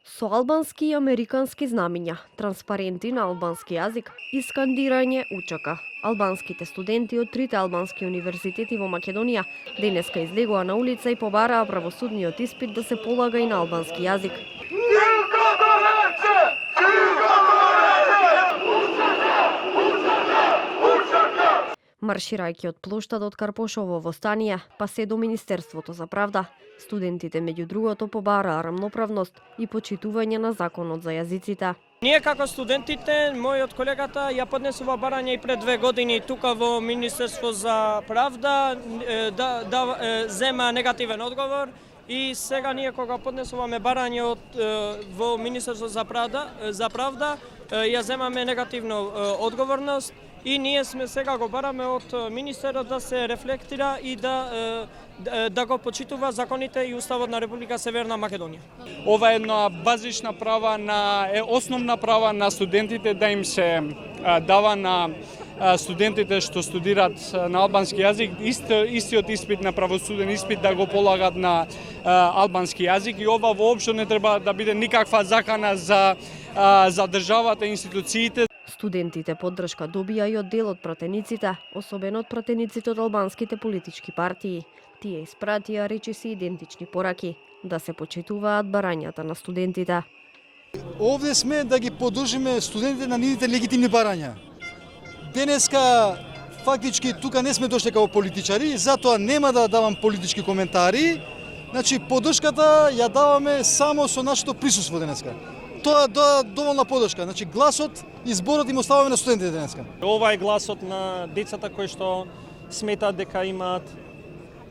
Со албански и американски знамиња, транспаренти на албански јазик и скандирање учака. Албанските студенти од трите албански универзитети во Македонија денеска излегоа на улица и побараа правосудниот испит да се полага и на албански јазик. Марширајќи од плоштадот Карпошово во Станија, па се до Министерството за правда, студентите меѓу другото побараа рамноправност и почитување на законот за јазиците. Ние како студентите, мојот колегата ја поднесува барање и пред 2 години тука во Министерство за правда да зема негативен одговор и сега ние кога поднесуваме барање во Министерство за правда ја земаме негативно одговорност и ние сме сега го бараме од министерот да се рефлектира и да го почитува законите и уставот на Република Северна Македонија. Ова е една базична права основна права на студентите да им се дава на студентите што студираат на албански јазик, истиот испит на правосуден испит да го полагат на албански јазик и ова воопшто не треба да биде никаква закана за државата и институциите. Студентите поддршка добија и од дел од пратениците, особено од пратениците од албанските политички партии. Тие испратија речиси идентични пораки да се почитуваат барањата на студентите. Овде сме да ги поддржиме студентите на нивните легитимни барања. Денеска фактички тука не сме дошли како политичари, затоа нема да давам политички коментари. Значи поддршката ја даваме само со нашето присуство денеска. Тоа е доволна поддршка. Значи гласот и зборот им оставаме на студентите денеска. Ова е гласот на децата кои што сметаат дека имаат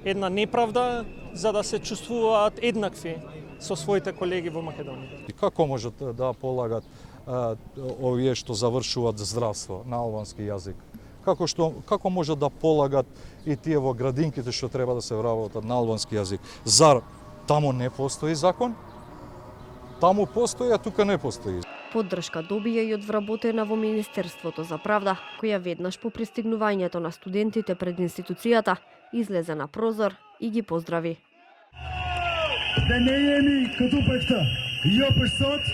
една неправда за да се чувствуваат еднакви со своите колеги во Македонија. И како можат да полагат овие што завршуваат здравство на албански јазик? Како можат да полагат и тие во градинките што треба да се вработат на албански јазик? Зар таму не постои закон? Таму постои, а тука не постои. Поддршка добија и од вработена во Министерството за правда, која веднаш по пристигнувањето на студентите пред институцијата излезе на прозор и ги поздрави. Да не jemi këtu për këtë, jo për sot,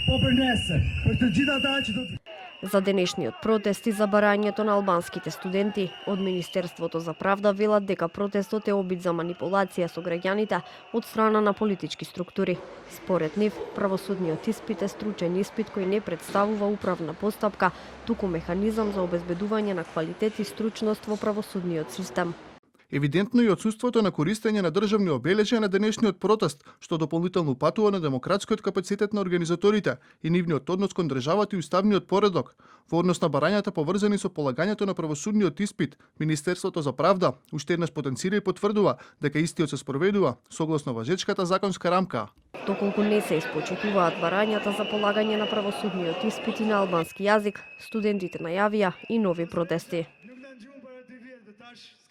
po për nesër, për të gjithë ata që do të... За денешниот протест и за барањето на албанските студенти, од Министерството за правда велат дека протестот е обид за манипулација со граѓаните од страна на политички структури. Според нив, правосудниот испит е стручен испит кој не представува управна постапка, туку механизам за обезбедување на квалитет и стручност во правосудниот систем. Евидентно и отсуството на користење на државни обележја на денешниот протест, што дополнително патува на демократскиот капацитет на организаторите и нивниот однос кон државата и уставниот поредок. Во однос на барањата поврзани со полагањето на правосудниот испит, Министерството за правда уште еднаш потенцира и потврдува дека истиот се спроведува согласно важечката законска рамка. Доколку не се испочитуваат барањата за полагање на правосудниот испит и на албански јазик, студентите најавија и нови протести.